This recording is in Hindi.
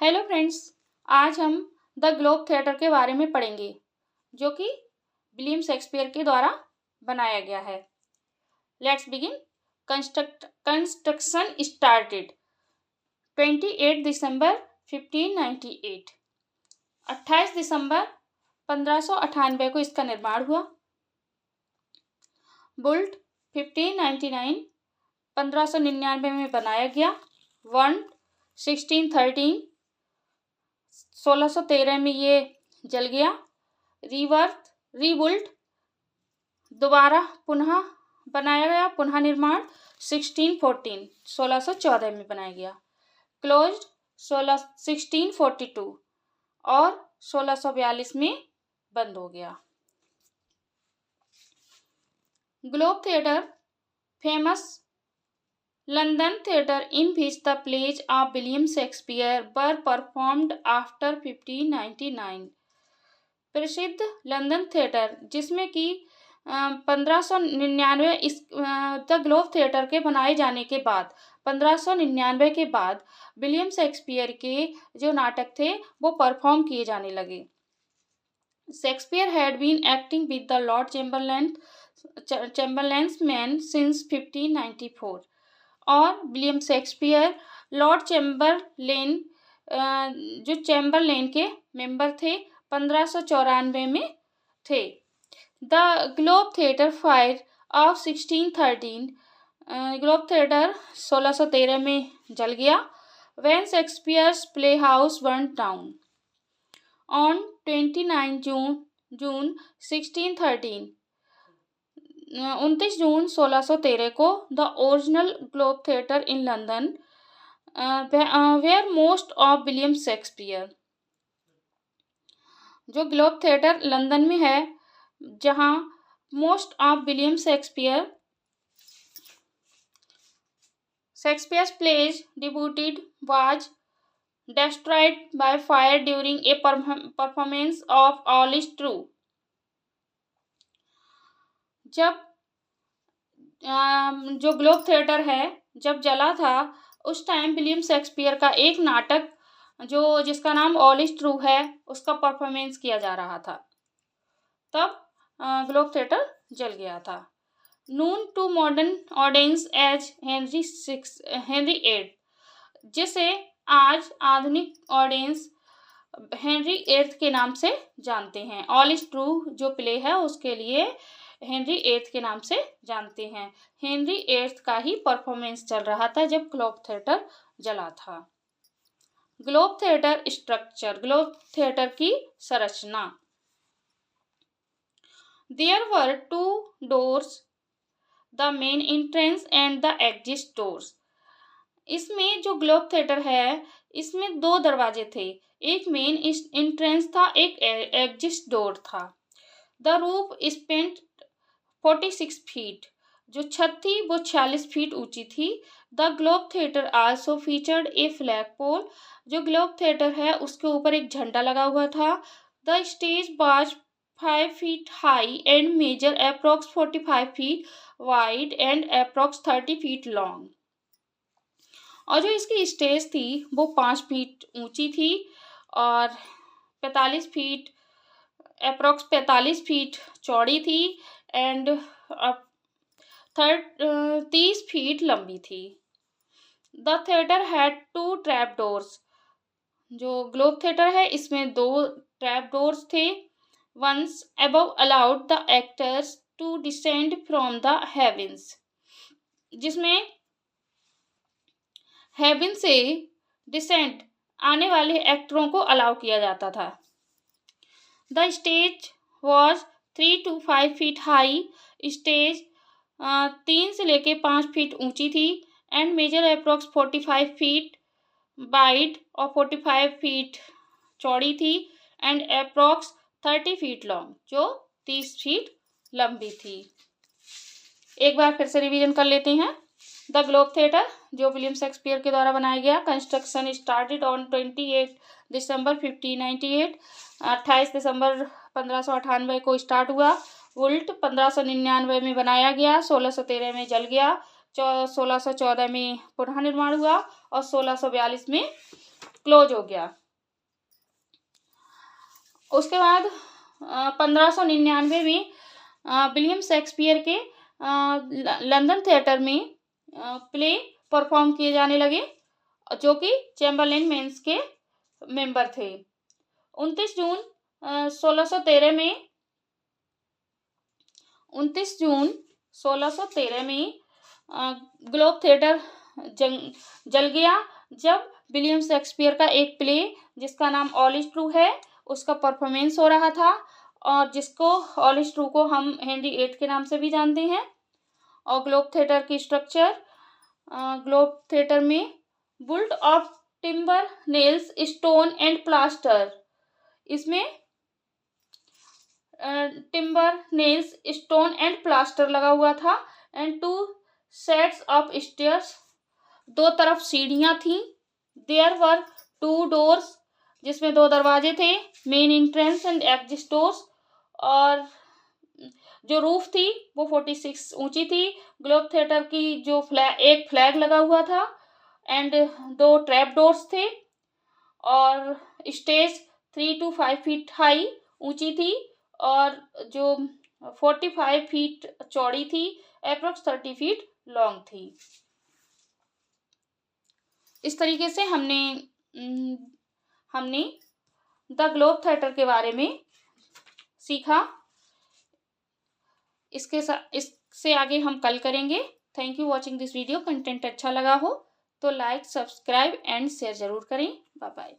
हेलो फ्रेंड्स, आज हम द ग्लोब थिएटर के बारे में पढ़ेंगे जो कि विलियम शेक्सपियर के द्वारा बनाया गया है। Let's begin. कंस्ट्रक्शन स्टार्टेड 28 दिसंबर 1598। 28 दिसंबर 1598 को इसका निर्माण हुआ। बुल्ट 1599 1599 में बनाया गया। वन 1613 1613 में ये जल गया। रीबुल्ट दोबारा पुनः बनाया गया, पुनः निर्माण 1614 1614 में बनाया गया। क्लोज्ड 1642 और 1642 में बंद हो गया। Globe theatre famous London theatre in which the plays of William Shakespeare were performed after 1599। प्रसिद्ध लंदन थिएटर जिसमें कि 1599 इस द ग्लोब थिएटर के बनाए जाने के बाद 1599 के बाद विलियम शेक्सपियर के जो नाटक थे वो परफॉर्म किए जाने लगे। Shakespeare had been acting with the Lord Chamberlain's men since 1594 और विलियम शेक्सपियर लॉर्ड चैम्बरलेन जो चैम्बरलेन के मेंबर थे 1594 में थे। The Globe theatre fire of 1613 Globe theatre 1613 में जल गया। When Shakespeare's play house burn down on 29 जून 1613 29 जून 1613 को the original Globe theatre in London where most of William Shakespeare. जो ग्लोब थिएटर लंदन में है जहां most of William Shakespeare's plays debuted was destroyed by fire during a performance of All is True। जब जो ग्लोब थिएटर है जब जला था उस टाइम विलियम शेक्सपियर का एक नाटक जो जिसका नाम ऑल इज ट्रू है उसका परफॉर्मेंस किया जा रहा था, तब ग्लोब थिएटर जल गया था। Known to modern audience as Henry eight, जिसे आज आधुनिक ऑडियंस हेनरी एट्थ के नाम से जानते हैं। ऑल इज ट्रू जो प्ले है उसके लिए हेनरी एट्थ के नाम से जानते हैं। हेनरी एट्थ का ही परफॉर्मेंस चल रहा था जब ग्लोब थिएटर जला था। Globe theatre structure, globe theatre की संरचना। There were 2 doors, the main entrance and the exit doors. इसमें जो ग्लोब थिएटर है इसमें 2 दरवाजे थे, एक मेन एंट्रेंस था, एक एग्जिट डोर था। द रूफ स्पेंट 46 फीट, जो छत थी वो 46 फीट ऊंची थी। The Globe theatre also featured a flag pole, जो ग्लोब थिएटर है उसके ऊपर एक झंडा लगा हुआ था। The stage was 5 feet high and measure approx 45 feet wide and approx 30 feet long. और जो इसकी स्टेज थी वो 5 फीट ऊंची थी और 45 फीट अप्रॉक्स 45 फीट चौड़ी थी एंड 30 फीट लंबी थी। The theatre had 2 trap doors, जो ग्लोब थिएटर है इसमें 2 ट्रैप डोर्स थे। Once above allowed the actors to descend from the heavens, जिसमें हेवन से डिसेंट आने वाले एक्टरों को अलाउ किया जाता था। The stage was 3 to 5 feet high, stage 3 से लेके 5 फीट ऊंची थी and measure approx 45 feet wide और 45 फीट चौड़ी थी एंड अप्रॉक्स 30 फीट लॉन्ग, जो 30 फीट लंबी थी। एक बार फिर से रिवीजन कर लेते हैं। द ग्लोब थिएटर जो विलियम शेक्सपियर के द्वारा बनाया गया। कंस्ट्रक्शन स्टार्टेड ऑन 28 दिसंबर 1598, 28 दिसंबर 1598 को स्टार्ट हुआ। वुल्ट 1599 में बनाया गया, 1613 में जल गया, 1614 में पुनः निर्माण हुआ और 1642 में क्लोज हो गया। उसके बाद 1599 में विलियम शेक्सपियर के लंदन थिएटर में प्ले परफॉर्म किए जाने लगे, जो कि चैम्बरलेन मेंस के मेंबर थे। 29 जून 1613 में ग्लोब थिएटर जल गया, जब विलियम शेक्सपियर का एक प्ले जिसका नाम ऑल इज ट्रू है उसका परफॉर्मेंस हो रहा था, और जिसको ऑल इज ट्रू को हम हेनरी VIII के नाम से भी जानते हैं। और ग्लोब थिएटर की स्ट्रक्चर, ग्लोब थिएटर में built of timber, nails, stone and plaster, इसमें timber, nails, stone and plaster लगा हुआ था। एंड 2 सेट्स ऑफ स्टेयर्स, 2 तरफ सीढ़ियां थी। देयर वर 2 डोर्स, जिसमें 2 दरवाजे थे, main entrance and exit doors. और जो रूफ थी वो 46 ऊंची थी। ग्लोब थिएटर की जो एक फ्लैग लगा हुआ था, एंड 2 ट्रैप डोर्स थे। और स्टेज 3 to 5 फीट हाई ऊंची थी, और जो 45 फीट चौड़ी थी, अप्रोक्स 30 फीट लॉन्ग थी। इस तरीके से हमने द ग्लोब थिएटर के बारे में सीखा। इससे आगे हम कल करेंगे। Thank you watching this video. Content अच्छा लगा हो तो लाइक, सब्सक्राइब एंड शेयर जरूर करें। Bye bye.